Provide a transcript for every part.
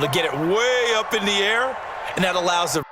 to get it way up in the air, and that allows the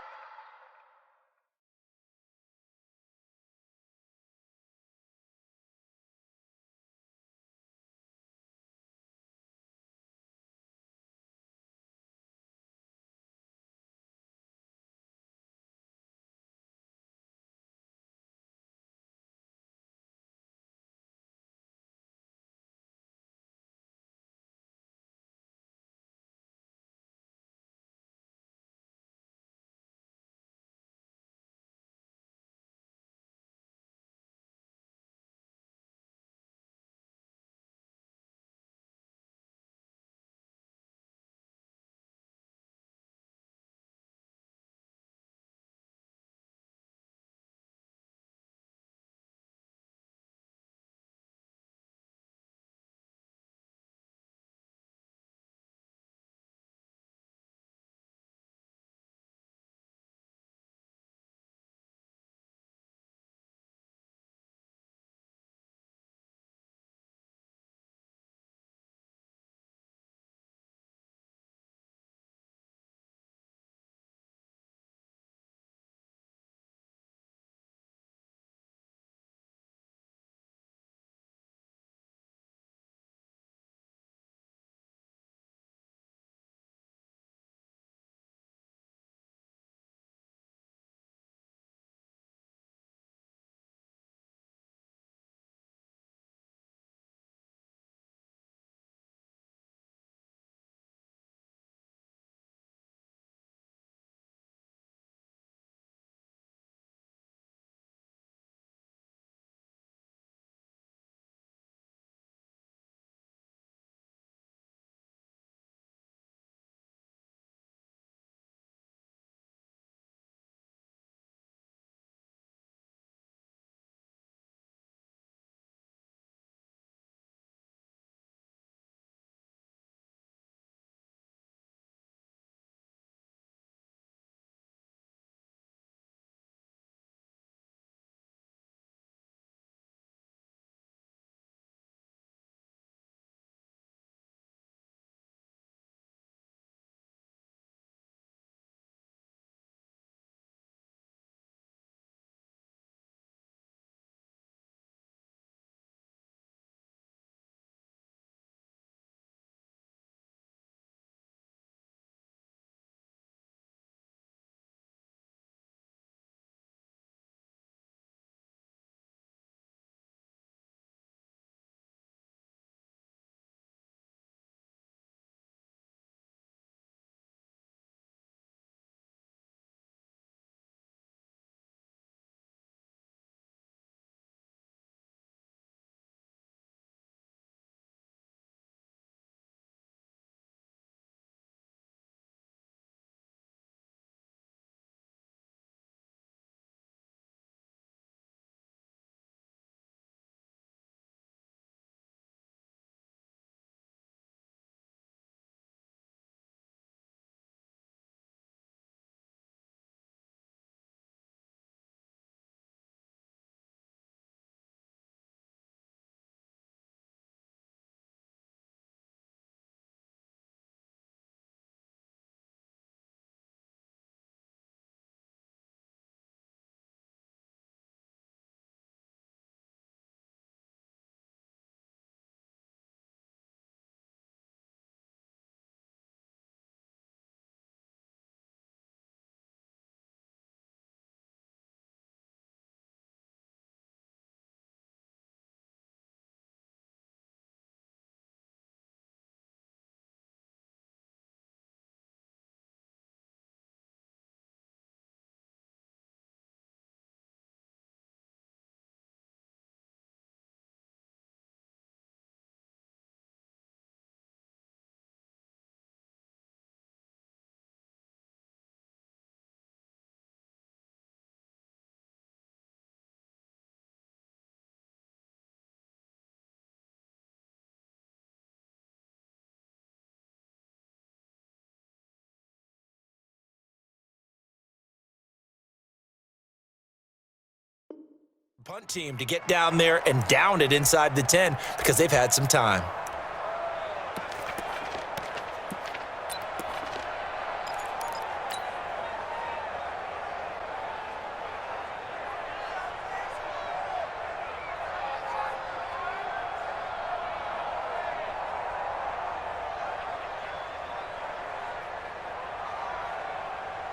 punt team to get down there and down it inside the 10 because they've had some time.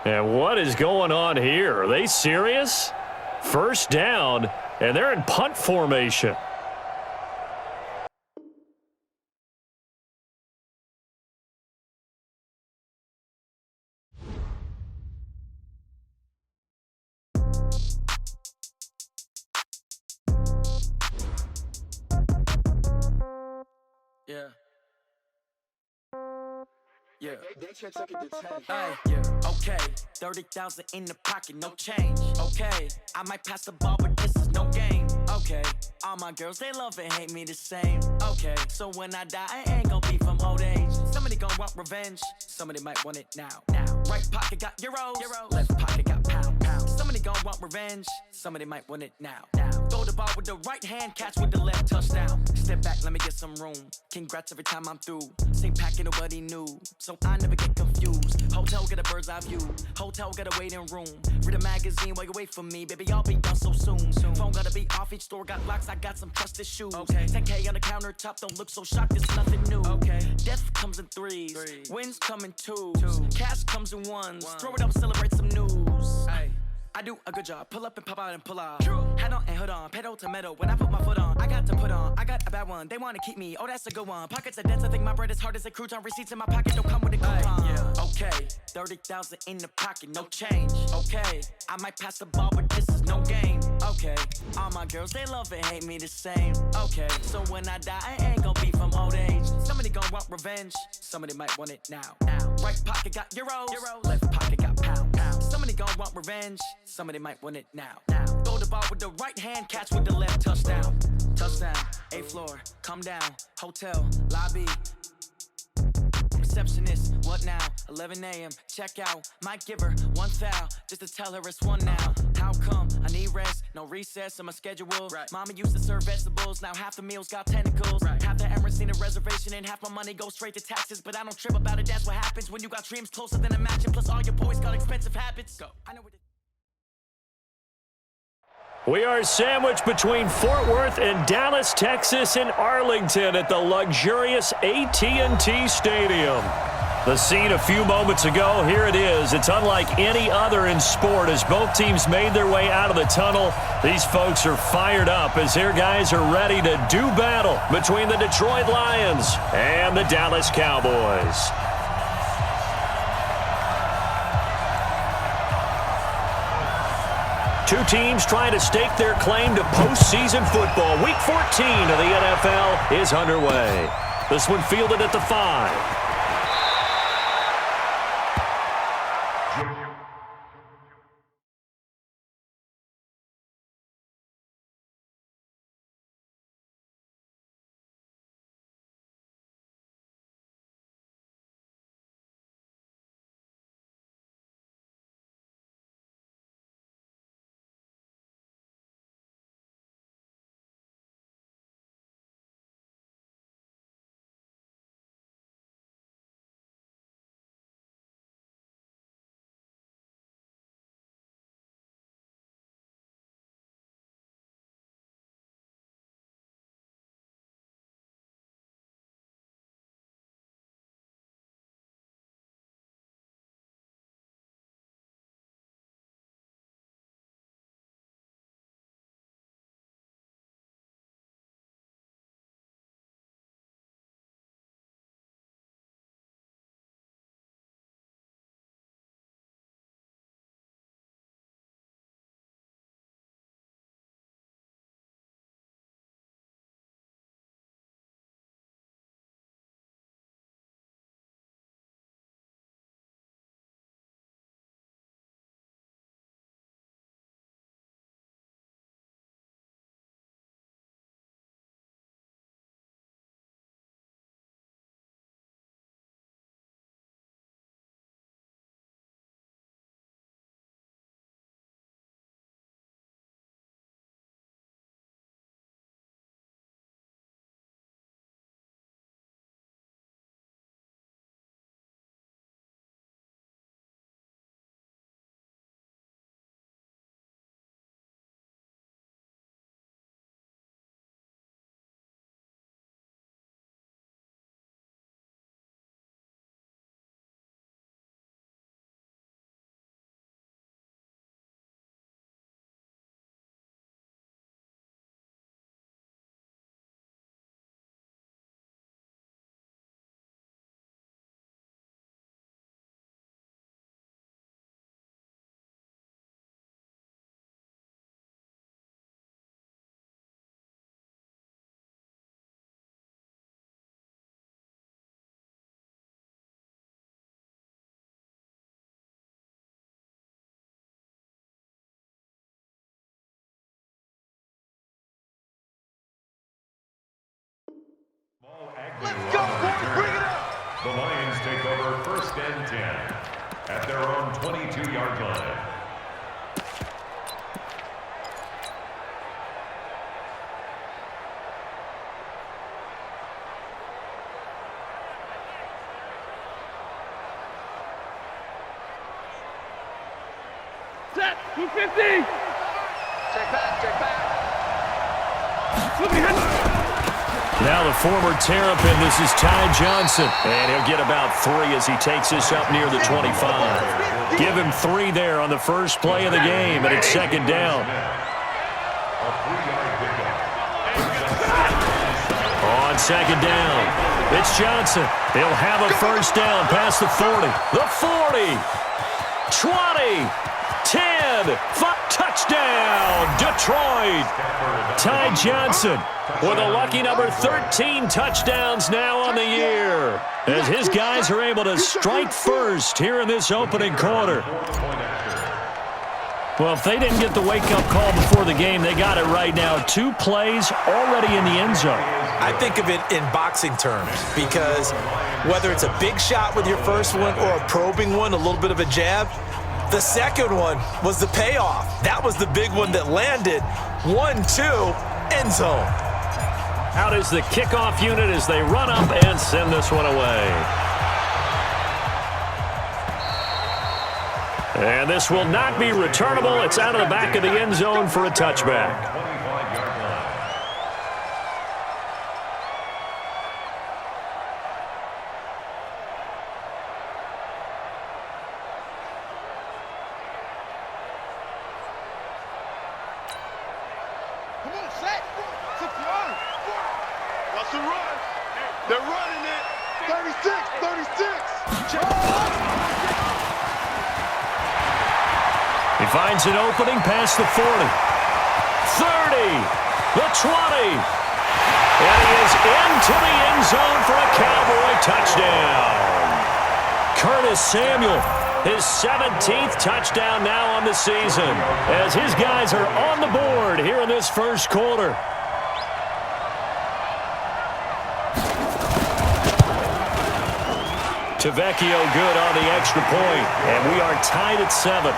And what is going on here? Are they serious? First down, and they're in punt formation. Yeah. Yeah. Hey, yeah. Okay. 30,000 in the pocket, no change. Okay. I might pass the ball, but this is no game. Okay. All my girls, they love and hate me the same. Okay. So when I die, I ain't gon' be from old age. Somebody gon' want revenge. Somebody might want it now. Right pocket got euros. Left pocket got pound. Somebody gon' want revenge. Somebody might want it now. Throw the ball with the right hand, catch with the left, touchdown. Step back, let me get some room. Congrats every time I'm through. Same packet, nobody knew. So I never get confused. Hotel get a bird's eye view. Hotel got a waiting room. Read a magazine while you wait for me. Baby, I'll be done so soon. Phone gotta be off, each store got locks. I got some trusted shoes. 10K on the countertop, don't look so shocked, it's nothing new. Death comes in threes. Wins come in twos. Cash comes in ones. Throw it up, celebrate some news. I do a good job. Pull up and pop out and pull out. Head on and hood on. Pedal to metal. When I put my foot on, I got to put on. I got a bad one. They want to keep me. Oh, that's a good one. Pockets are dense. I think my bread is hard as a crouton. Receipts in my pocket don't come with a coupon. Okay. 30,000 in the pocket. No change. Okay. I might pass the ball, but this is no game. Okay. All my girls, they love and hate me the same. Okay. So when I die, I ain't gon' be from old age. Somebody gon' want revenge. Somebody might want it now. Right pocket got euros. Left pocket got pound. Somebody gon' want revenge. Somebody might want it now. Throw the ball with the right hand, catch with the left, touchdown. Touchdown, 8th floor, come down. Hotel, lobby. Receptionist, what now? 11 a.m., check out. Might give her one foul, just to tell her it's one now. How come? I need rest, no recess in my schedule. Mama used to serve vegetables, now half the meals got tentacles. Half the errands need a reservation and half my money goes straight to taxes. But I don't trip about it, that's what happens when you got dreams closer than a match. And plus all your boys got expensive habits. Go. I know what it. We are sandwiched between Fort Worth and Dallas, Texas, and Arlington at the luxurious AT&T Stadium. The scene a few moments ago, here it is. It's unlike any other in sport as both teams made their way out of the tunnel. These folks are fired up as their guys are ready to do battle between the Detroit Lions and the Dallas Cowboys. Two teams trying to stake their claim to postseason football. Week 14 of the NFL is underway. This one fielded at the 5. Let's go, boys. Bring it up. The Lions take over 1st and 10 at their own 22-yard line. Set. 250. Check back. Now the former Terrapin, this is Ty Johnson. And he'll get about 3 as he takes this up near the 25. Give him 3 there on the first play of the game, and it's 2nd down. On 2nd down, it's Johnson. He'll have a 1st down past the 40. The 40, 20, 10, 5, touchdown, Detroit. Ty Johnson with a lucky number 13 touchdowns now on the year, as his guys are able to strike first here in this opening quarter. Well, if they didn't get the wake-up call before the game, they got it right now. 2 plays already in the end zone. I think of it in boxing terms, because whether it's a big shot with your first one or a probing one, a little bit of a jab, the second one was the payoff. That was the big one that landed. 1-2, end zone. Out is the kickoff unit as they run up and send this one away. And this will not be returnable. It's out of the back of the end zone for a touchback. Come on, set. 6-1. That's a run. They're running it. 36. He finds an opening past the 40. 30. The 20. And he is into the end zone for a Cowboy touchdown. Curtis Samuel, his 17th touchdown now on the season, as his guys are on the board here in this first quarter. Tavecchio good on the extra point, and we are tied at 7.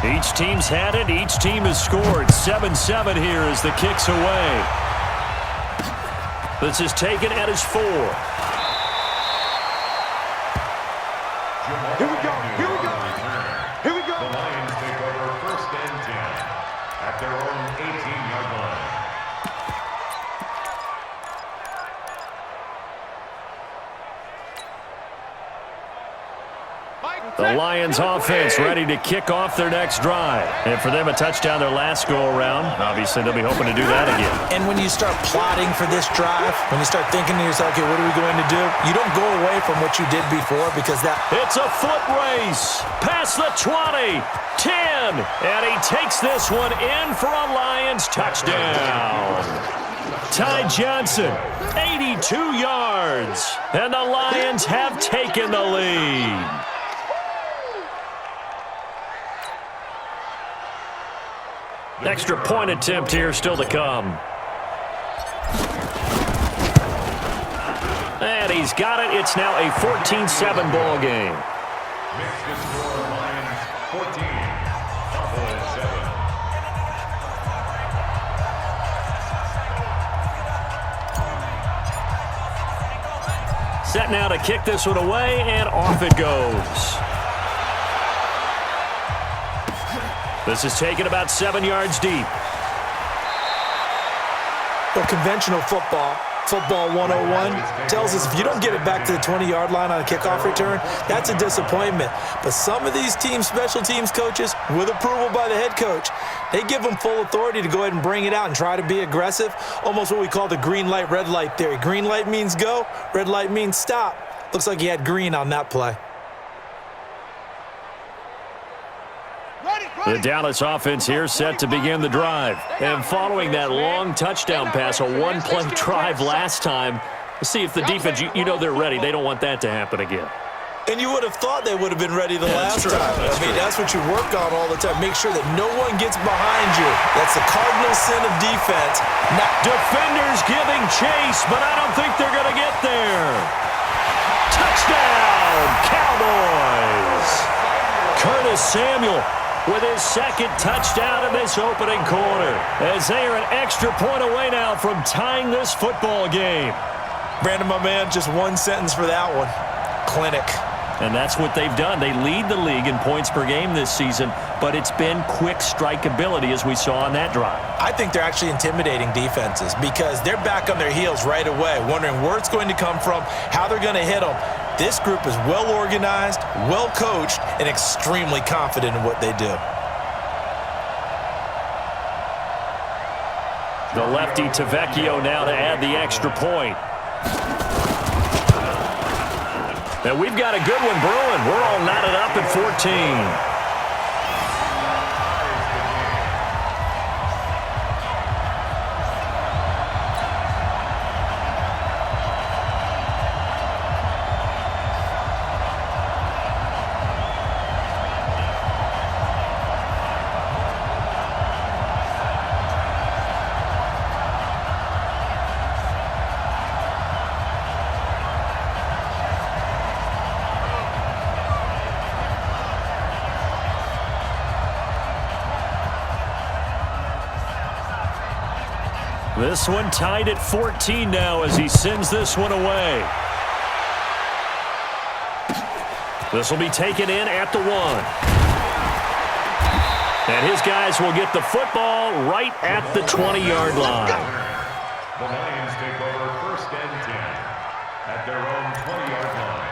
Each team's had it. Each team has scored. 7-7 here as the kick's away. This is taken at his 4. Here we go. The Lions take over 1st and 10 at their own 18-yard line. The Lions offense ready to kick off their next drive. And for them, a touchdown their last go-around. Obviously, they'll be hoping to do that again. And when you start plotting for this drive, when you start thinking to yourself, okay, what are we going to do? You don't go away from what you did before, because that... It's a foot race. Past the 20, 10, and he takes this one in for a Lions touchdown. Ty Johnson, 82 yards, and the Lions have taken the lead. Extra point attempt here still to come. And he's got it. It's now a 14-7 ball game. Makes the score Lions 14, Cowboys 7. Set now to kick this one away, and off it goes. This is taken about 7 yards deep. Well, conventional football 101, tells us if you don't get it back to the 20-yard line on a kickoff return, that's a disappointment. But some of these special teams coaches, with approval by the head coach, they give them full authority to go ahead and bring it out and try to be aggressive, almost what we call the green light, red light theory. Green light means go, red light means stop. Looks like he had green on that play. Ready. The Dallas offense here set to begin the drive. And following that long touchdown pass, a one-play drive last time, see if the defense, you know they're ready. They don't want that to happen again. And you would have thought they would have been ready the last time. That's what you work on all the time. Make sure that no one gets behind you. That's the cardinal sin of defense. Now, defenders giving chase, but I don't think they're going to get there. Touchdown, Cowboys! Curtis Samuel with his second touchdown in this opening quarter, as they are an extra point away now from tying this football game. Brandon, my man, just one sentence for that one. Clinic. And that's what they've done. They lead the league in points per game this season, but it's been quick strike ability as we saw on that drive. I think they're actually intimidating defenses because they're back on their heels right away, wondering where it's going to come from, how they're going to hit them. This group is well organized, well coached, and extremely confident in what they do. The lefty Tavecchio now to add the extra point. Now we've got a good one brewing. We're all knotted up at 14. This one tied at 14 now as he sends this one away. This will be taken in at the 1. And his guys will get the football right at the 20-yard line. The Lions take over first and 10 at their own 20-yard line.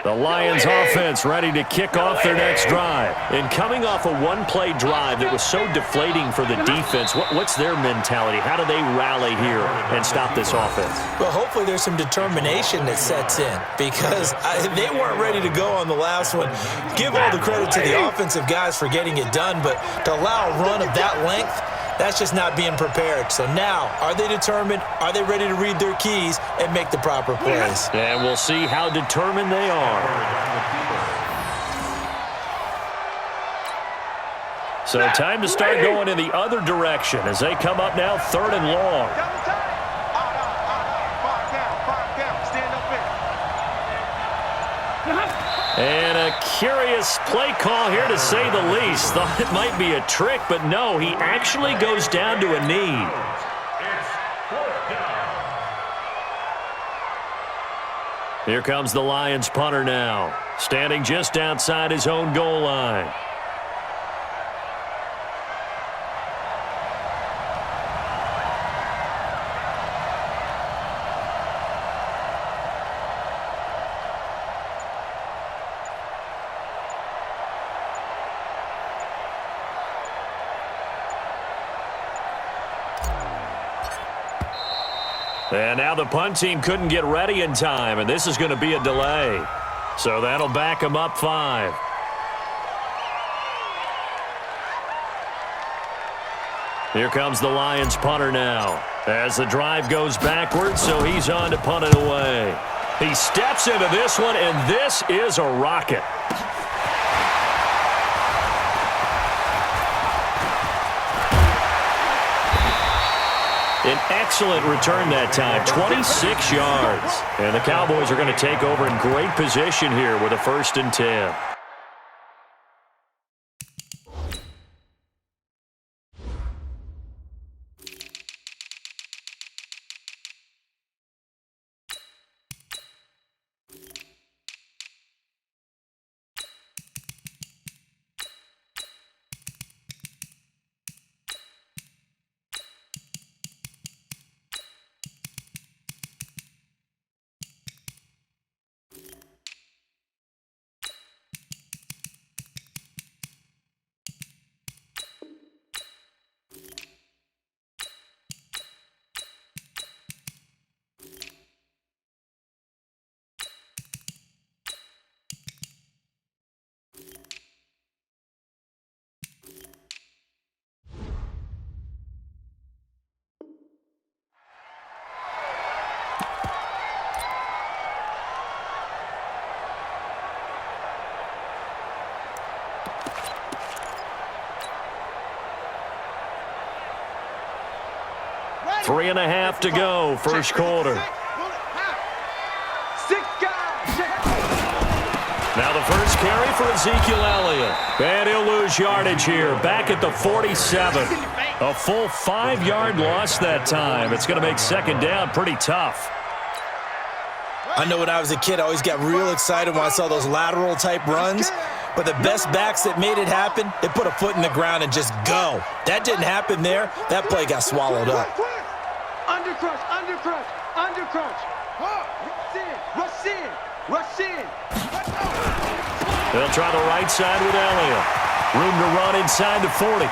The Lions offense ready to kick off their next drive. And coming off a one-play drive that was so deflating for the defense, what's their mentality? How do they rally here and stop this offense? Well, hopefully there's some determination that sets in because they weren't ready to go on the last one. Give all the credit to the offensive guys for getting it done, but to allow a run of that length, that's just not being prepared. So now, are they determined? Are they ready to read their keys and make the proper plays? And we'll see how determined they are. So time to start going in the other direction as they come up now 3rd and long. And a curious play call here, to say the least. Thought it might be a trick, but no, he actually goes down to a knee. Here comes the Lions punter now, standing just outside his own goal line. And now the punt team couldn't get ready in time, and this is going to be a delay. So that'll back them up 5. Here comes the Lions punter now as the drive goes backwards, so he's on to punt it away. He steps into this one, and this is a rocket. An excellent return that time, 26 yards. And the Cowboys are going to take over in great position here with a 1st and 10. 3.5 to go, first quarter. Now the first carry for Ezekiel Elliott. And he'll lose yardage here, back at the 47. A full 5-yard loss that time. It's going to make second down pretty tough. I know when I was a kid, I always got real excited when I saw those lateral-type runs. But the best backs that made it happen, they put a foot in the ground and just go. That didn't happen there. That play got swallowed up. Undercrush, undercrush, undercrush. Rush in, rush in, rush in. They'll try the right side with Elliott. Room to run inside the 40.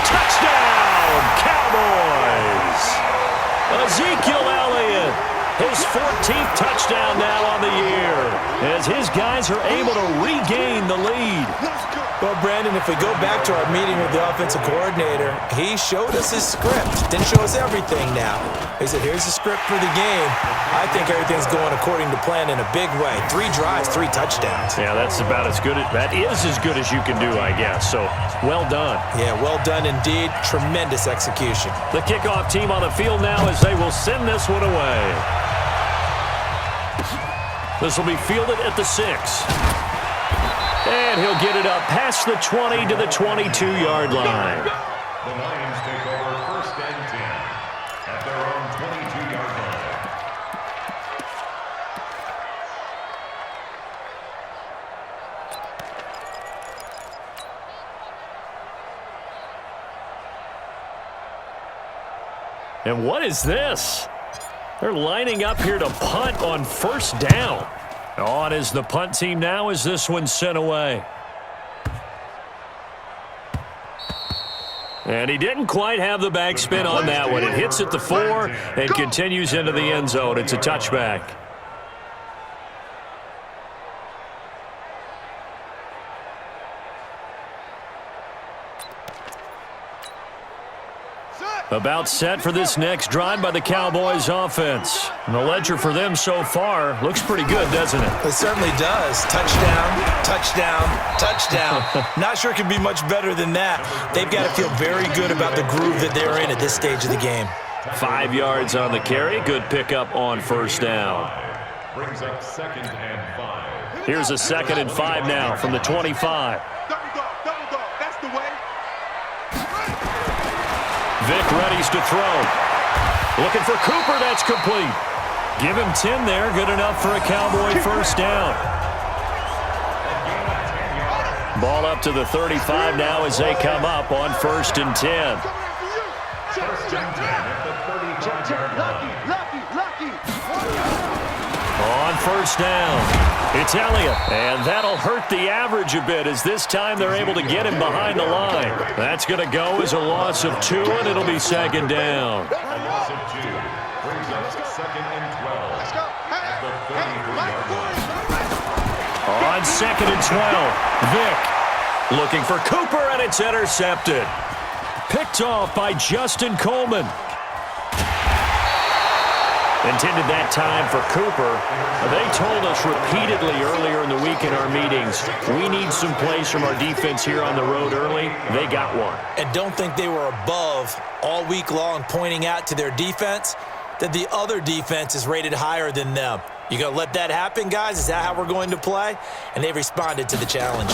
Touchdown, Cowboys! Ezekiel Elliott, his 14th touchdown now on the year, as his guys are able to regain the lead. Well, Brandon, if we go back to our meeting with the offensive coordinator, he showed us his script. Didn't show us everything now. He said, here's the script for the game. I think everything's going according to plan in a big way. 3 drives, 3 touchdowns. Yeah, that's about as good. That is as good as you can do, I guess. So, well done. Yeah, well done indeed. Tremendous execution. The kickoff team on the field now as they will send this one away. This will be fielded at the 6. And he'll get it up past the 20 to the 22-yard line. The Lions take over first and 10 at their own 22-yard line. And what is this? They're lining up here to punt on first down. On is the punt team now as this one's sent away. And he didn't quite have the backspin on that one. It hits at the 4 and continues into the end zone. It's a touchback. About set for this next drive by the Cowboys offense. And the ledger for them so far looks pretty good, doesn't it? It certainly does. Touchdown, touchdown, touchdown. Not sure it can be much better than that. They've got to feel very good about the groove that they're in at this stage of the game. 5 yards on the carry. Good pickup on first down. Brings up 2nd and 5. Here's a 2nd and 5 now from the 25. Double dog, that's the way. Vic readies to throw. Looking for Cooper, that's complete. Give him 10 there, good enough for a Cowboy first down. Ball up to the 35 now as they come up on 1st and 10. First and 10 at the 35-yard line. On first down, it's Elliott, and that'll hurt the average a bit as this time they're able to get him behind the line. That's going to go as a loss of 2, and it'll be second down. A loss of 2 brings us 2nd and 12 at the 33-yard line. On 2nd and 12, Vic looking for Cooper, and it's intercepted. Picked off by Justin Coleman. Intended that time for Cooper. They told us repeatedly earlier in the week in our meetings, we need some plays from our defense here on the road early. They got one. And don't think they were above all week long pointing out to their defense that the other defense is rated higher than them. You going to let that happen, guys? Is that how we're going to play? And they responded to the challenge.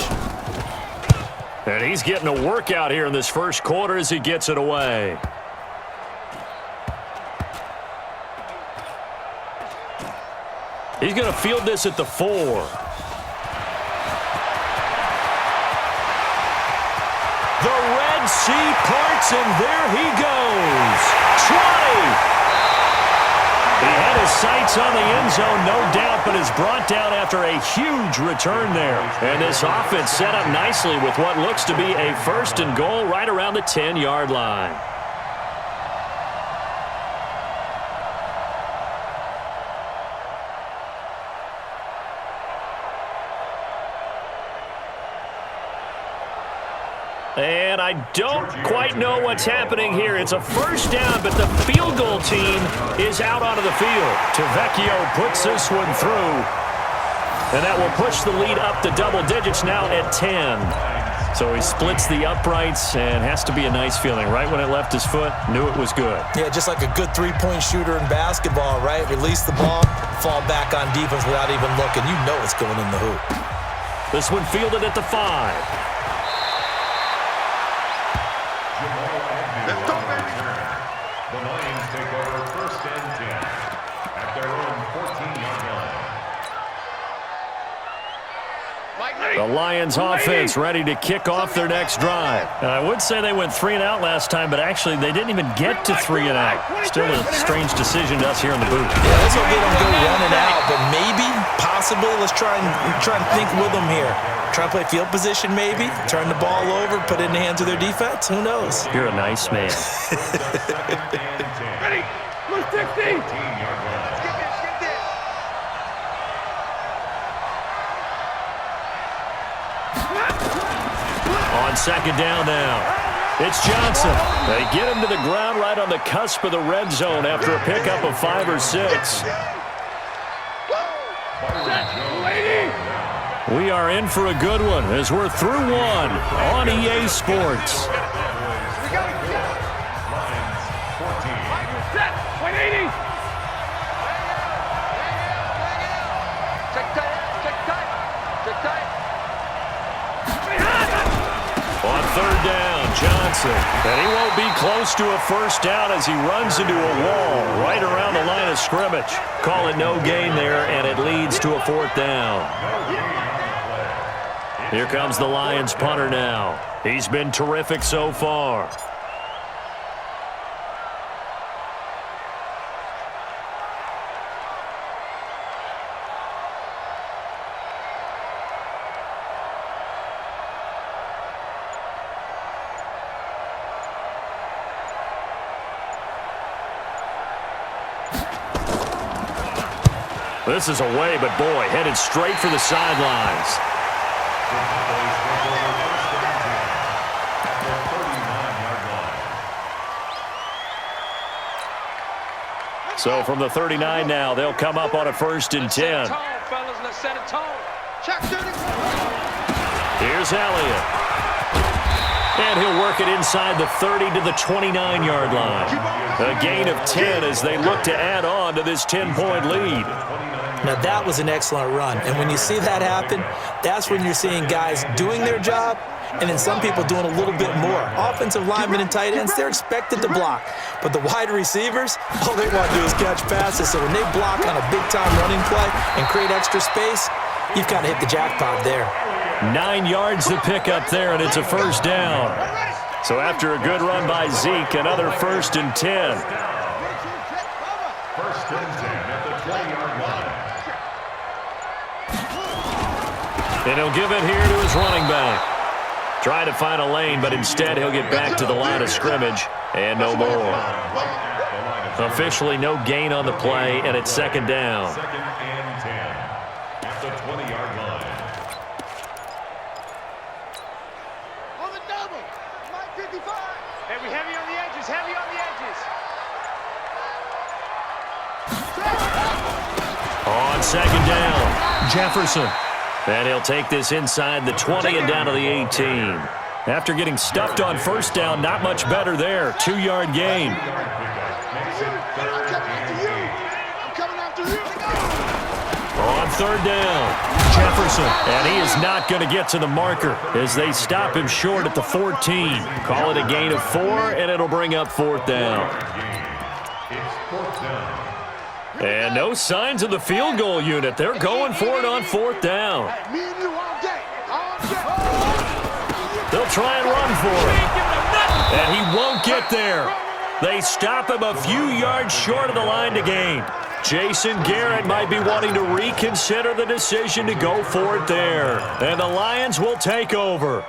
And he's getting a workout here in this first quarter as he gets it away. He's going to field this at the 4. The Red Sea parts, and there he goes. 20. He had his sights on the end zone, no doubt, but is brought down after a huge return there. And this offense set up nicely with what looks to be a 1st and goal right around the 10-yard line. And I don't quite know what's happening here. It's a first down, but the field goal team is out onto the field. Tavecchio puts this one through. And that will push the lead up to double digits now at 10. So he splits the uprights and has to be a nice feeling. Right when it left his foot, knew it was good. Yeah, just like a good three-point shooter in basketball, right? Release the ball, fall back on defense without even looking. You know it's going in the hoop. This one fielded at the 5. Let's go, baby. The Lions take over 1st and 10 at their own 14-yard line. The Lions offense ready to kick off their next drive. And I would say they went 3 and out last time, but actually they didn't even get to 3 and out. Still a strange decision to us here in the booth. Yeah, let's hope they don't go 1 and out, but maybe, possibly, let's try and think with them here. Try to play field position maybe, turn the ball over, put it in the hands of their defense. Who knows? You're a nice man. Ready? Blue 60. On 2nd down now, it's Johnson. They get him to the ground right on the cusp of the red zone after a pickup of 5 or 6. We are in for a good one as we're through 1 on EA Sports. On 3rd down, Johnson. And he won't be close to a 1st down as he runs into a wall right around the line of scrimmage. Call it no gain there, and it leads to a 4th down. Here comes the Lions punter now. He's been terrific so far. This is away, but boy, headed straight for the sidelines. So from the 39 now, they'll come up on a 1st and 10. Here's Elliott. And he'll work it inside the 30 to the 29-yard line. A gain of 10 as they look to add on to this 10-point lead. Now, that was an excellent run. And when you see that happen, that's when you're seeing guys doing their job and then some people doing a little bit more. Offensive linemen and tight ends, they're expected to block. But the wide receivers, all they want to do is catch passes. So when they block on a big-time running play and create extra space, you've got to hit the jackpot there. 9 yards to pick up there, and it's a 1st down. So after a good run by Zeke, another 1st and 10. 1st and 10 at the 20-yard line. And he'll give it here to his running back. Try to find a lane, but instead he'll get back to the line of scrimmage, and no more. Officially no gain on the play, and it's 2nd down. 2nd and 10 at the 20-yard line. On the double. Mike 55. Heavy on the edges. Heavy on the edges. On 2nd down, Jefferson. And he'll take this inside the 20 and down to the 18. After getting stuffed on 1st down, not much better there. 2-yard gain. On 3rd down, Jefferson. And he is not going to get to the marker as they stop him short at the 14. Call it a gain of 4, and it'll bring up 4th down. It's 4th down. And no signs of the field goal unit. They're going for it on 4th down. They'll try and run for it. And he won't get there. They stop him a few yards short of the line to gain. Jason Garrett might be wanting to reconsider the decision to go for it there. And the Lions will take over.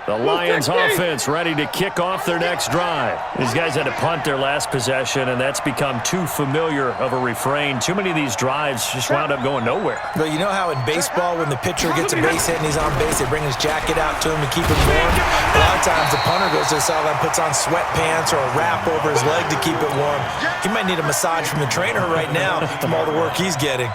The Lions offense ready to kick off their next drive. These guys had to punt their last possession, and that's become too familiar of a refrain. Too many of these drives just wound up going nowhere. Well, you know how in baseball when the pitcher gets a base hit and he's on base, they bring his jacket out to him to keep him warm? A lot of times the punter goes to the sideline, puts on sweatpants or a wrap over his leg to keep it warm. He might need a massage from the trainer right now from all the work he's getting.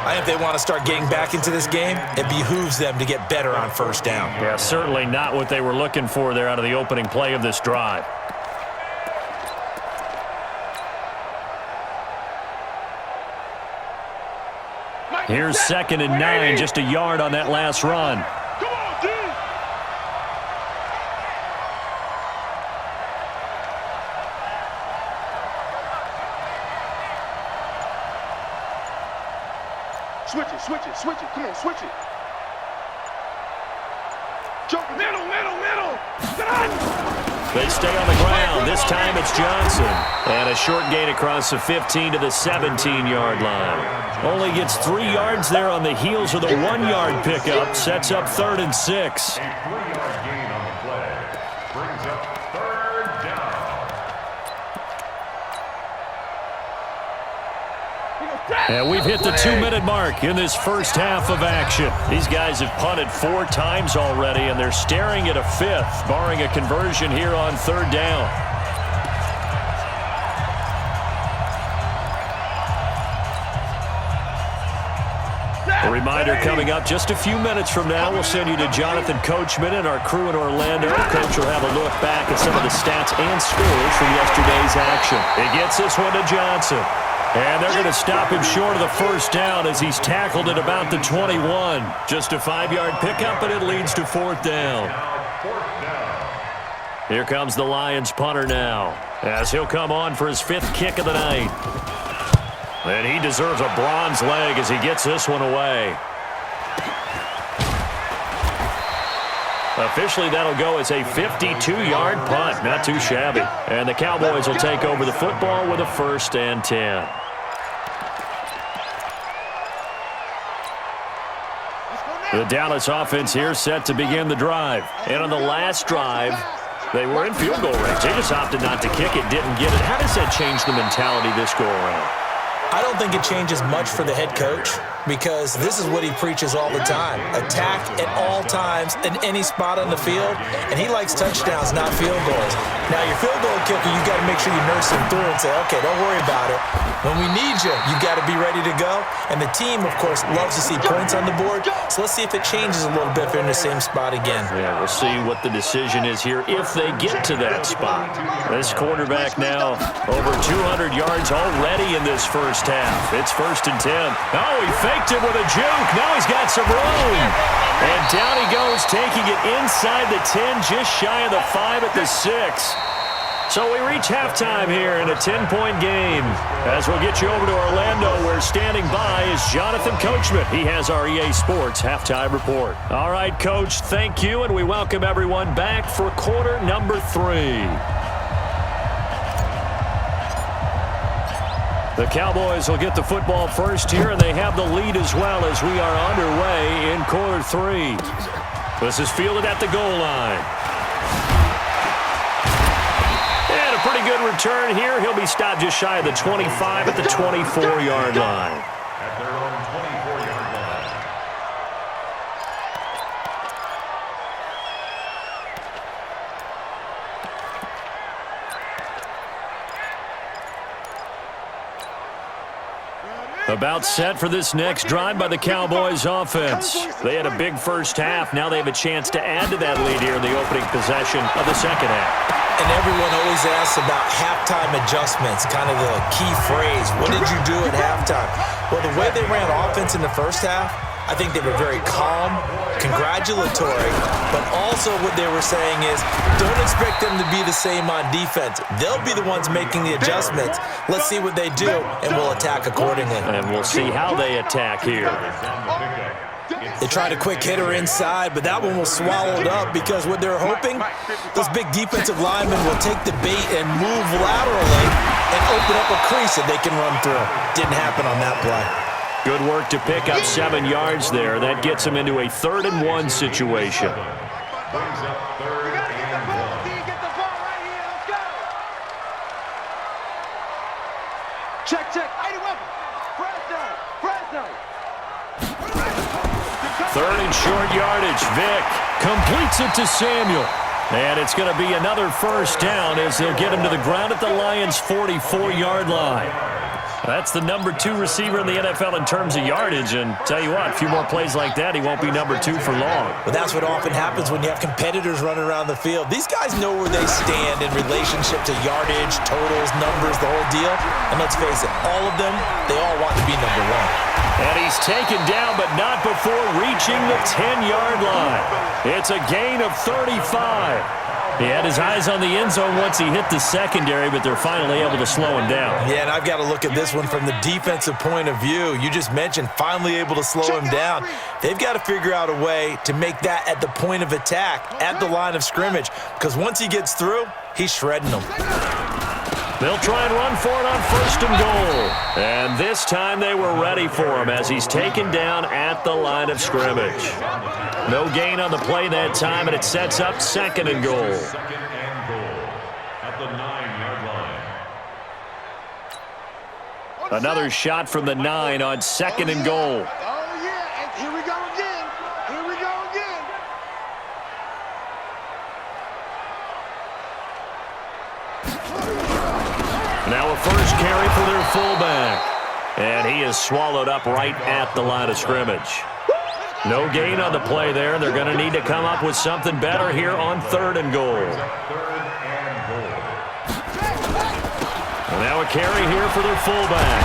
I think if they want to start getting back into this game, it behooves them to get better on first down. Yeah, certainly not what they were looking for there out of the opening play of this drive. Here's 2nd and 9, just a yard on that last run. Come on, dude. Switch it, switch it, switch it. Come on, switch it. Jump, middle. They stay on the ground. This time it's Johnson. And a short gain across the 15 to the 17-yard line. Only gets 3 yards there on the heels of the 1-yard pickup. Sets up 3rd and 6. A 3-yard gain on the play. Brings up 3rd down. And we've hit the 2-minute mark in this first half of action. These guys have punted 4 times already, and they're staring at a 5th, barring a conversion here on 3rd down. A reminder coming up just a few minutes from now. We'll send you to Jonathan Coachman and our crew in Orlando. Coach will have a look back at some of the stats and scores from yesterday's action. He gets this one to Johnson. And they're going to stop him short of the first down as he's tackled at about the 21. Just a 5-yard pickup, and it leads to 4th down. Here comes the Lions punter now, as he'll come on for his 5th kick of the night. And he deserves a bronze leg as he gets this one away. Officially, that'll go as a 52-yard punt. Not too shabby. And the Cowboys will take over the football with a 1st and 10. The Dallas offense here set to begin the drive. And on the last drive, they were in field goal range. They just opted not to kick it, didn't get it. How does that change the mentality this go-around? I don't think it changes much for the head coach because this is what he preaches all the time. Attack at all times in any spot on the field, and he likes touchdowns, not field goals. Now, your field goal kicker, you got to make sure you nurse him through and say, okay, don't worry about it. When we need you, you got to be ready to go. And the team, of course, loves to see points on the board, so let's see if it changes a little bit if they're in the same spot again. Yeah, we'll see what the decision is here if they get to that spot. This quarterback now over 200 yards already in this first half. It's 1st and 10. Oh, he faked it with a juke. Now he's got some room. And down he goes, taking it inside the 10, just shy of the 5 at the 6. So we reach halftime here in a 10-point game. As we'll get you over to Orlando, where standing by is Jonathan Coachman. He has our EA Sports halftime report. All right, Coach, thank you, and we welcome everyone back for quarter number 3. The Cowboys will get the football first here, and they have the lead as well as we are underway in quarter 3. This is fielded at the goal line. And a pretty good return here. He'll be stopped just shy of the 25 at the 24-yard line. At their own 24-yard line. About set for this next drive by the Cowboys offense. They had a big first half. Now they have a chance to add to that lead here in the opening possession of the second half. And everyone always asks about halftime adjustments, kind of the key phrase. What did you do at halftime? Well, the way they ran offense in the first half, I think they were very calm, congratulatory, but also what they were saying is don't expect them to be the same on defense. They'll be the ones making the adjustments. Let's see what they do, and we'll attack accordingly. And we'll see how they attack here. They tried a quick hitter inside, but that one was swallowed up because what they're hoping, those big defensive linemen will take the bait and move laterally and open up a crease that they can run through. Didn't happen on that play. Good work to pick up 7 yards there. That gets them into a 3rd and 1 situation. Brings up third You gotta get the and ball. one. You get the ball right here. Let's go. Check, check. 81. Press down. Press down. Third and short yardage. Vick completes it to Samuel. And it's going to be another first down as they'll get him to the ground at the Lions' 44-yard line. That's the number 2 receiver in the NFL in terms of yardage. And tell you what, a few more plays like that, he won't be number 2 for long. But that's what often happens when you have competitors running around the field. These guys know where they stand in relationship to yardage, totals, numbers, the whole deal. And let's face it, all of them, they all want to be number 1. And he's taken down, but not before reaching the 10-yard line. It's a gain of 35. He had his eyes on the end zone once he hit the secondary, but they're finally able to slow him down. Yeah, and I've got to look at this one from the defensive point of view. You just mentioned finally able to slow him down. They've got to figure out a way to make that at the point of attack, at the line of scrimmage, because once he gets through, he's shredding them. They'll try and run for it on first and goal. And this time they were ready for him as he's taken down at the line of scrimmage. No gain on the play that time, and it sets up second and goal. Second and goal at the 9-yard line. Another shot from the 9 on second and goal. Oh, yeah. And here we go again. Here we go again. Now a first carry for their fullback. And he is swallowed up right at the line of scrimmage. No gain on the play there. They're going to need to come up with something better here on third and goal. And now a carry here for their fullback.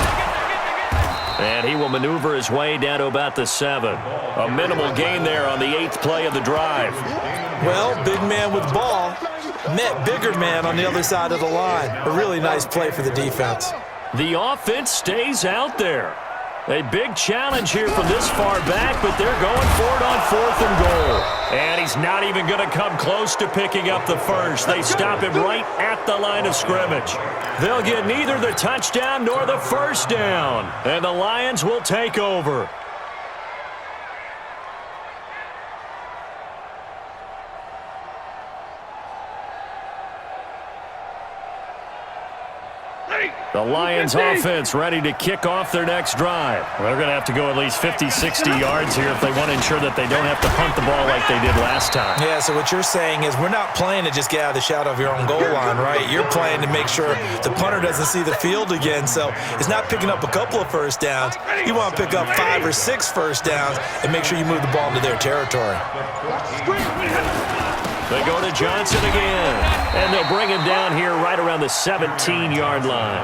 And he will maneuver his way down to about the 7. A minimal gain there on the 8th play of the drive. Well, big man with ball met bigger man on the other side of the line. A really nice play for the defense. The offense stays out there. A big challenge here from this far back, but they're going for it on fourth and goal. And he's not even going to come close to picking up the first. They stop him right at the line of scrimmage. They'll get neither the touchdown nor the first down. And the Lions will take over. The Lions offense ready to kick off their next drive. They're going to have to go at least 50, 60 yards here if they want to ensure that they don't have to punt the ball like they did last time. Yeah, so what you're saying is we're not playing to just get out of the shadow of your own goal line, right? You're playing to make sure the punter doesn't see the field again. So it's not picking up a couple of first downs. You want to pick up 5 or 6 first downs and make sure you move the ball into their territory. They go to Johnson again, and they'll bring him down here right around the 17-yard line.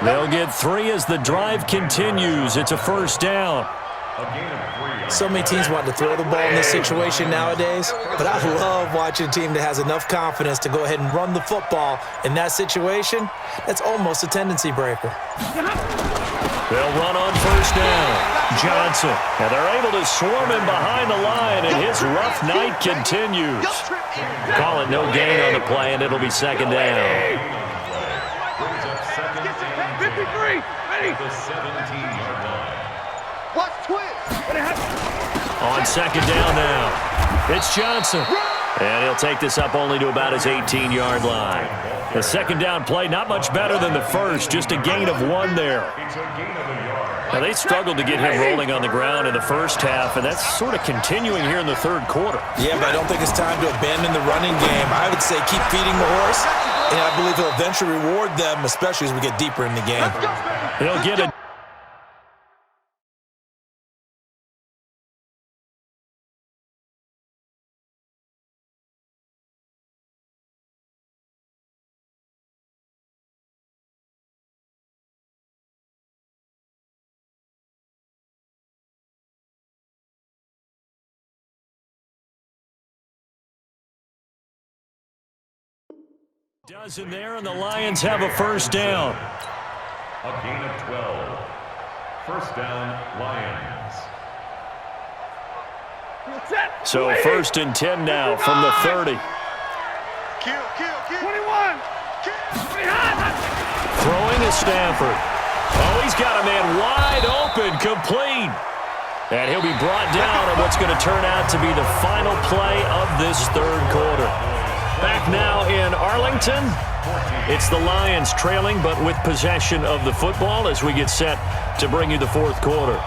They'll get 3 as the drive continues. It's a first down. So many teams want to throw the ball in this situation nowadays, but I love watching a team that has enough confidence to go ahead and run the football in that situation. That's almost a tendency breaker. They'll run on first down. Johnson, and they're able to swarm him behind the line, and his rough night continues. Call it no gain on the play, and it'll be second down. 53. Ready. The 17-yard line. Watch twist. On second down now, it's Johnson. And he'll take this up only to about his 18-yard line. The second down play, not much better than the first, just a gain of 1 there. It's a gain of a yard. Now, they struggled to get him rolling on the ground in the first half, and that's sort of continuing here in the third quarter. Yeah, but I don't think it's time to abandon the running game. I would say keep feeding the horse, and I believe he'll eventually reward them, especially as we get deeper in the game. He'll get it. Dozen there, and the Lions have a first down. A gain of 12. First down, Lions. So first and 10 now from the 30. Kill. 21. Throwing to Stafford. Oh, he's got a man wide open, complete. And he'll be brought down on what's going to turn out to be the final play of this third quarter. Back now in Arlington, it's the Lions trailing, but with possession of the football as we get set to bring you the fourth quarter.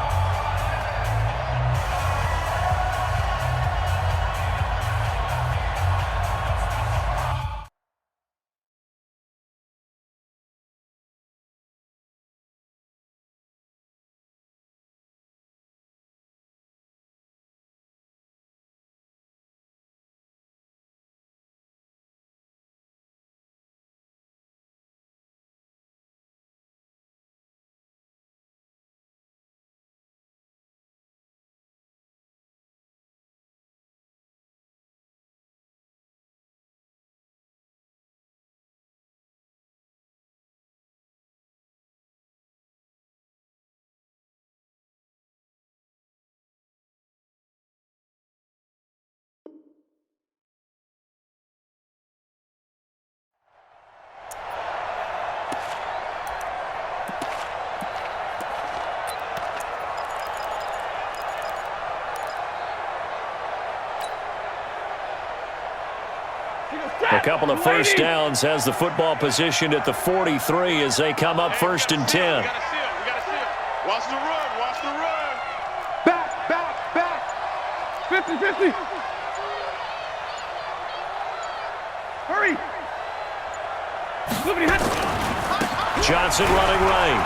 A couple of first downs has the football positioned at the 43 as they come up 1st and 10. We got to seal. Watch the run. Back. 50. Hurry. Johnson running right.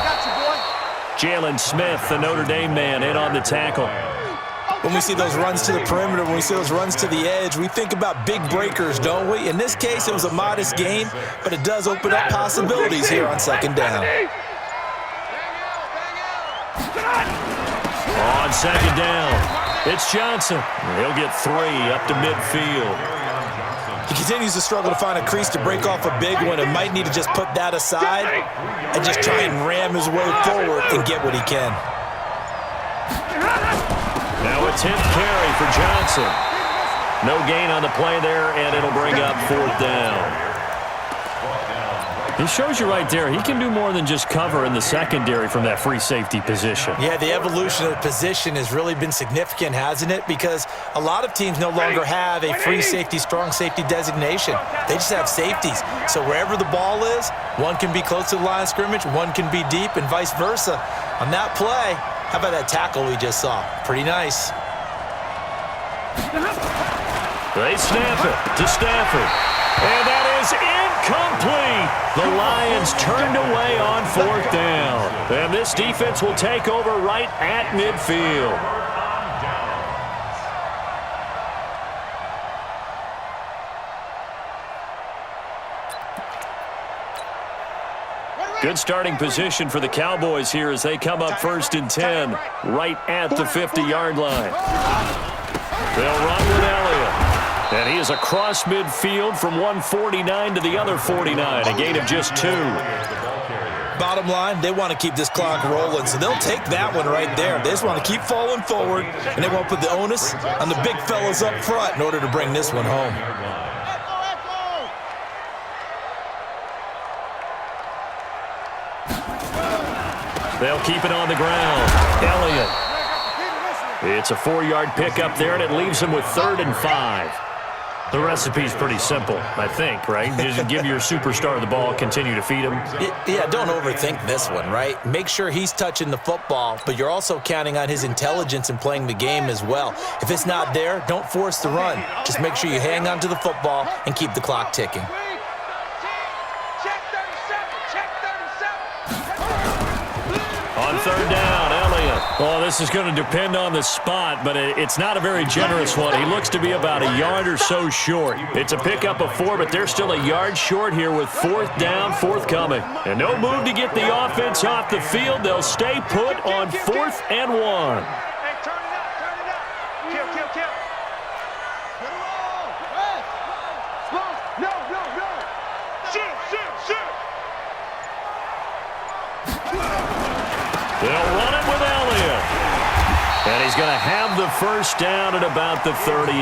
Got you, boy. Jalen Smith, the Notre Dame man, in on the tackle. When we see those runs to the perimeter, when we see those runs to the edge, we think about big breakers, don't we? In this case, it was a modest gain, but it does open up possibilities here on 2nd down. On 2nd down, it's Johnson. He'll get 3 up to midfield. He continues to struggle to find a crease to break off a big one and might need to just put that aside and just try and ram his way forward and get what he can. Now a 10th carry for Johnson. No gain on the play there, and it'll bring up 4th down. He shows you right there, he can do more than just cover in the secondary from that free safety position. Yeah, the evolution of the position has really been significant, hasn't it? Because a lot of teams no longer have a free safety, strong safety designation. They just have safeties. So wherever the ball is, one can be close to the line of scrimmage, one can be deep, and vice versa. On that play, how about that tackle we just saw? Pretty nice. They snap it to Stafford. And that is incomplete. The Lions turned away on 4th down. And this defense will take over right at midfield. Good starting position for the Cowboys here as they come up 1st and 10, right at the 50-yard line. They'll run with Elliott. And he is across midfield from 149 to the other 49, a gain of just 2. Bottom line, they want to keep this clock rolling, so they'll take that one right there. They just want to keep falling forward, and they won't put the onus on the big fellas up front in order to bring this one home. They'll keep it on the ground. Elliott. It's a 4-yard pickup there, and it leaves him with 3rd and 5. The recipe's pretty simple, I think, right? Just give your superstar the ball, continue to feed him. Yeah, don't overthink this one, right? Make sure he's touching the football, but you're also counting on his intelligence in playing the game as well. If it's not there, don't force the run. Just make sure you hang on to the football and keep the clock ticking. On 3rd down, Elliott. Oh, this is going to depend on the spot, but it's not a very generous one. He looks to be about a yard or so short. It's a pickup of 4, but they're still a yard short here with 4th down forthcoming. And no move to get the offense off the field. They'll stay put on 4th and 1. Hey, turn it up. Kill. No. Shoot. They'll run it with Elliott. And he's going to have the first down at about the 38.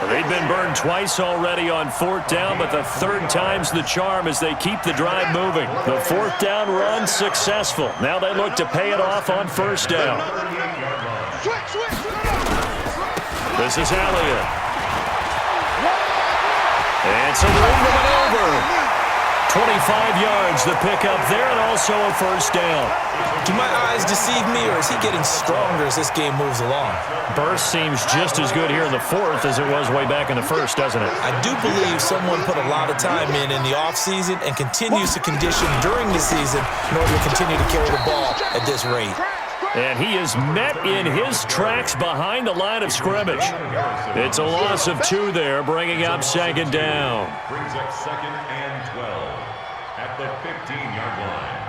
They've been burned twice already on fourth down, but the third time's the charm as they keep the drive moving. The fourth down run successful. Now they look to pay it off on first down. This is Elliott. And some room to maneuver. 25 yards the pickup there, and also a first down. Do my eyes deceive me, or is he getting stronger as this game moves along? Burst seems just as good here in the fourth as it was way back in the first, doesn't it? I do believe someone put a lot of time in the offseason and continues to condition during the season in order to continue to carry the ball at this rate. And he is met in his tracks behind the line of scrimmage. It's a loss of 2 there, bringing up second down. Brings up second and 12 at the 15-yard line.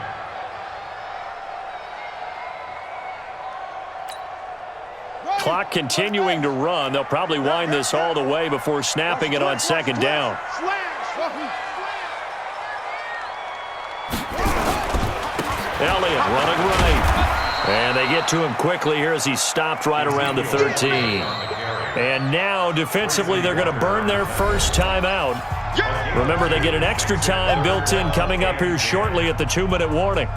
Clock continuing to run. They'll probably wind this all the way before snapping it on second down. Elliott running right. And they get to him quickly here as he's stopped right around the 13. And now, defensively, they're going to burn their first timeout. Remember, they get an extra time built in coming up here shortly at the 2-minute warning.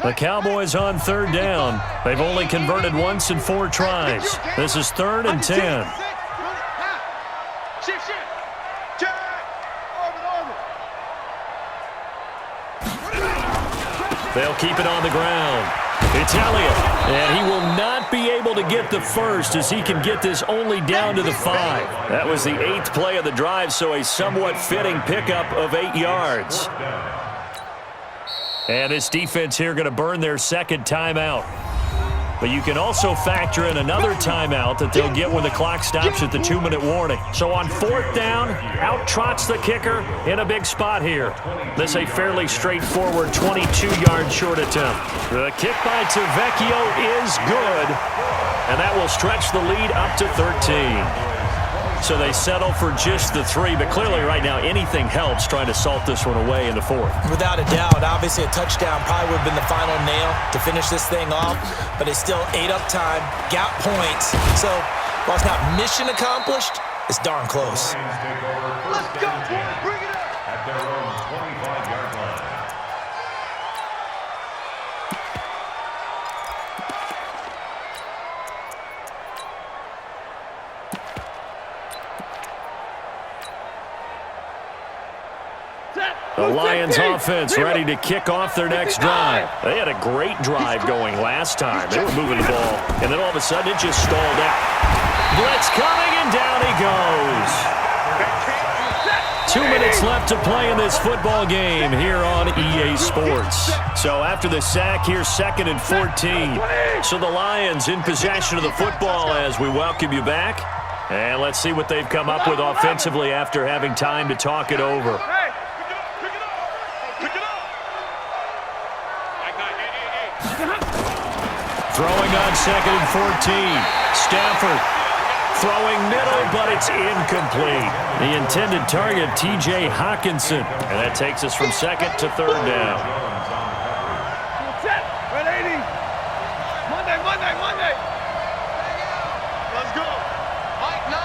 The Cowboys on third down. They've only converted once in 4 tries. This is 3rd and 10. They'll keep it on the ground. It's Elliott, and he will not be able to get the first as he can get this only down to the 5. That was the 8th play of the drive, so a somewhat fitting pickup of 8 yards. And this defense here going to burn their second timeout. But you can also factor in another timeout that they'll get when the clock stops at the 2-minute warning. So on fourth down, out trots the kicker in a big spot here. This is a fairly straightforward 22-yard short attempt. The kick by Tavecchio is good, and that will stretch the lead up to 13. So they settle for just the 3, but clearly right now anything helps trying to salt this one away in the 4th. Without a doubt, obviously a touchdown probably would have been the final nail to finish this thing off, but it's still ate up time, got points. So while it's not mission accomplished, it's darn close. Let's go, boy. Bring it up. At their own 25-yard line. The Lions offense ready to kick off their next drive. They had a great drive going last time. They were moving the ball, and then all of a sudden it just stalled out. Blitz coming, and down he goes. 2 minutes left to play in this football game here on EA Sports. So after the sack, here's 2nd and 14. So the Lions in possession of the football as we welcome you back. And let's see what they've come up with offensively after having time to talk it over. Throwing on 2nd and 14. Stafford throwing middle, but it's incomplete. The intended target, T.J. Hawkinson. And that takes us from 2nd to 3rd down. Red 80. Monday. Let's go. Mike 9.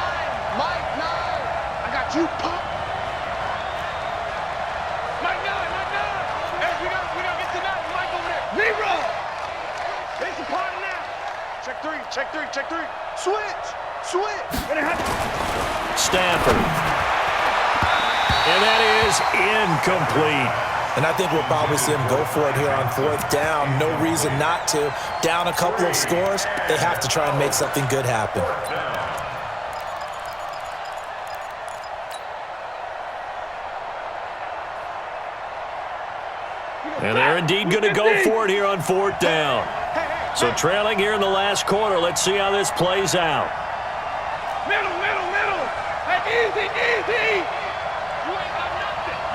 I got you, pop. Mike 9. Hey, we gotta get to that. Mike over there. Leroy. It's a party now. Check three. Switch. Stafford. And that is incomplete. And I think we'll probably see him go for it here on 4th down. No reason not to. Down a couple of scores, they have to try and make something good happen. And they're indeed going to go for it here on 4th down. So trailing here in the last quarter. Let's see how this plays out. Middle. Hey, easy. You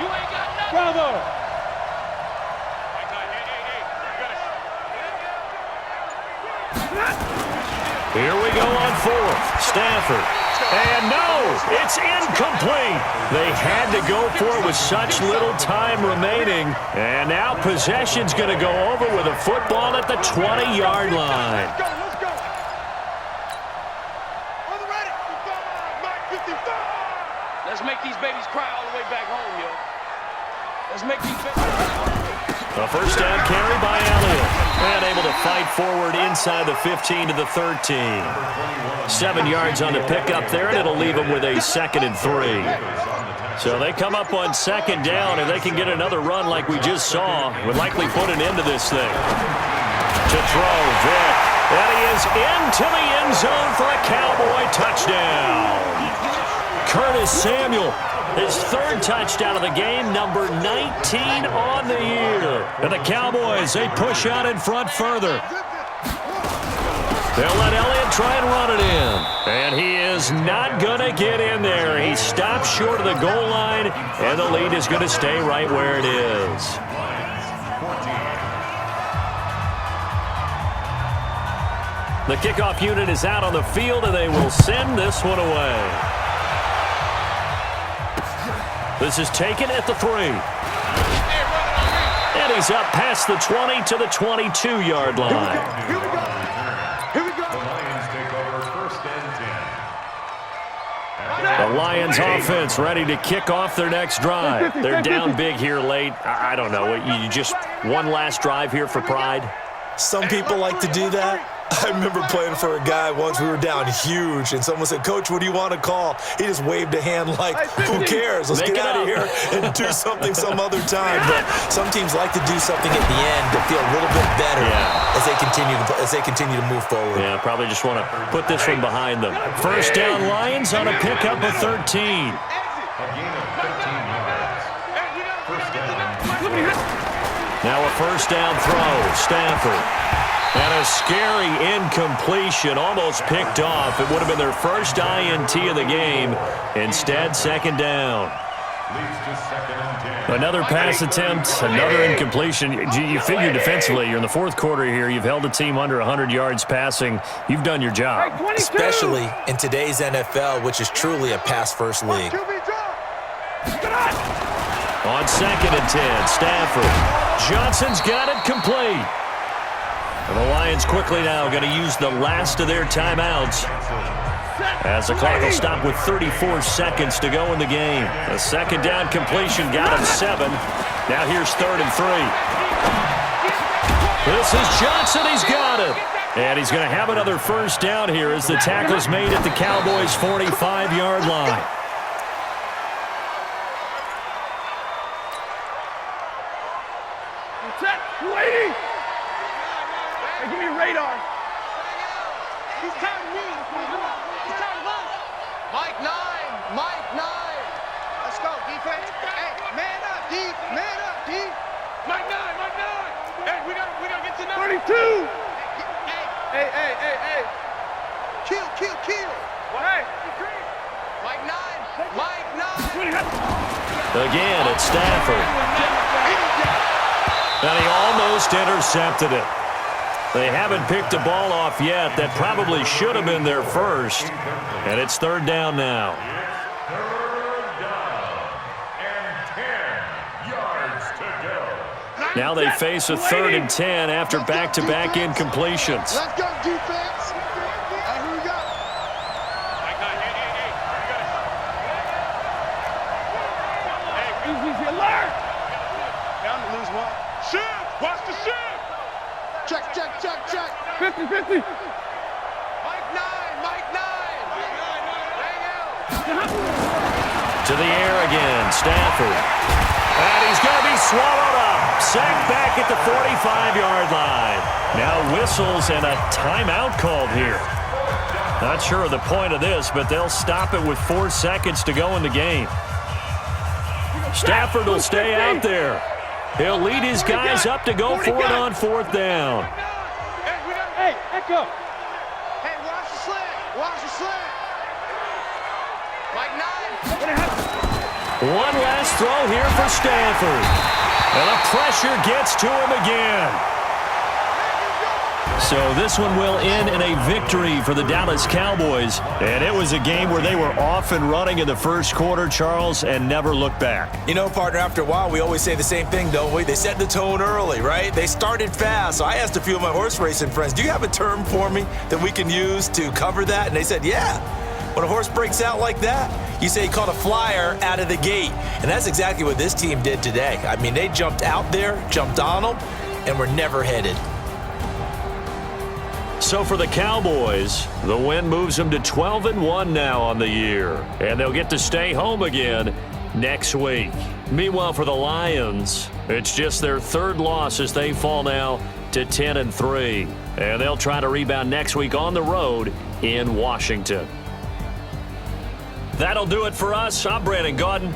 ain't got nothing. Bravo. Here we go on 4th. Stafford. And no, it's incomplete. They had to go for it with such little time remaining. And now possession's going to go over with a football at the 20-yard line. Let's go. On the ready. 55. Let's make these babies cry all the way back home, yo. Let's make these babies cry. A first down carry by Elliott. And able to fight forward inside the 15 to the 13. 7 yards on the pickup there, and it'll leave them with a 2nd and 3. So they come up on 2nd down, and they can get another run like we just saw. Would likely put an end to this thing. To throw, Vick. And he is into the end zone for a Cowboy touchdown. Curtis Samuel, his 3rd touchdown of the game, number 19 on the year. And the Cowboys, they push out in front further. They'll let Elliott try and run it in. And he is not going to get in there. He stops short of the goal line, and the lead is going to stay right where it is. The kickoff unit is out on the field, and they will send this one away. This is taken at the 3. And he's up past the 20 to the 22-yard line. Here we go. The Lions take over 1st and 10. The Lions offense ready to kick off their next drive. They're down big here late. I don't know. You just one last drive here for pride? Some people like to do that. I remember playing for a guy once. We were down huge, and someone said, "Coach, what do you want to call?" He just waved a hand like, "Who cares? Let's get out of here and do something some other time." But some teams like to do something at the end to feel a little bit better as they continue to move forward. Yeah, probably just want to put this one behind them. First down, Lions on a pickup of 13. A gain of 15 yards. First down. Now a first down throw, Stafford. And a scary incompletion, almost picked off. It would have been their first INT of the game. Instead, 2nd down. Leads to 2nd and 10. Another pass attempt, another incompletion. You figure defensively, you're in the 4th quarter here. You've held the team under 100 yards passing. You've done your job. Especially in today's NFL, which is truly a pass-first league. On 2nd and 10, Stafford. Johnson's got it complete. And the Lions quickly now going to use the last of their timeouts as the clock will stop with 34 seconds to go in the game. A 2nd down completion got him 7. Now here's 3rd and 3. This is Johnson. He's got it. And he's going to have another first down here as the tackle's made at the Cowboys' 45-yard line. Give me radar. He's tired of me. He's tired of us. Mike 9. Let's go, defense. Hey, man up, D. Mike 9. Hey, we gotta get to 32. Hey. Kill. Hey. Mike 9. Again, it's Stafford. And he almost intercepted it. They haven't picked a ball off yet. That probably should have been their first. And it's 3rd down now. 3rd down and 10 yards to go. Now they face a 3rd and 10 after back-to-back incompletions. Let's go, defense. Here we go. Mike 9, hey. Easy alert. Down to lose one. Shift. Watch the shift. Check. 50. Mike 9. To the air again, Stafford. And he's going to be swallowed up. Sacked back at the 45-yard line. Now whistles and a timeout called here. Not sure of the point of this, but they'll stop it with 4 seconds to go in the game. Stafford will stay out there. He'll lead his guys up to go for it on 4th down. Hey, Echo. Hey, watch the slant. Mike 9. One last throw here for Stafford. And the pressure gets to him again. So this one will end in a victory for the Dallas Cowboys. And it was a game where they were off and running in the first quarter, Charles, and never looked back. You know, partner, after a while, we always say the same thing, don't we? They set the tone early, right? They started fast. So I asked a few of my horse racing friends, do you have a term for me that we can use to cover that? And they said, yeah. When a horse breaks out like that, you say he caught a flyer out of the gate. And that's exactly what this team did today. I mean, they jumped out there, jumped on them, and were never headed. So for the Cowboys, the win moves them to 12-1 now on the year. And they'll get to stay home again next week. Meanwhile, for the Lions, it's just their third loss as they fall now to 10-3. And they'll try to rebound next week on the road in Washington. That'll do it for us. I'm Brandon Gaudin.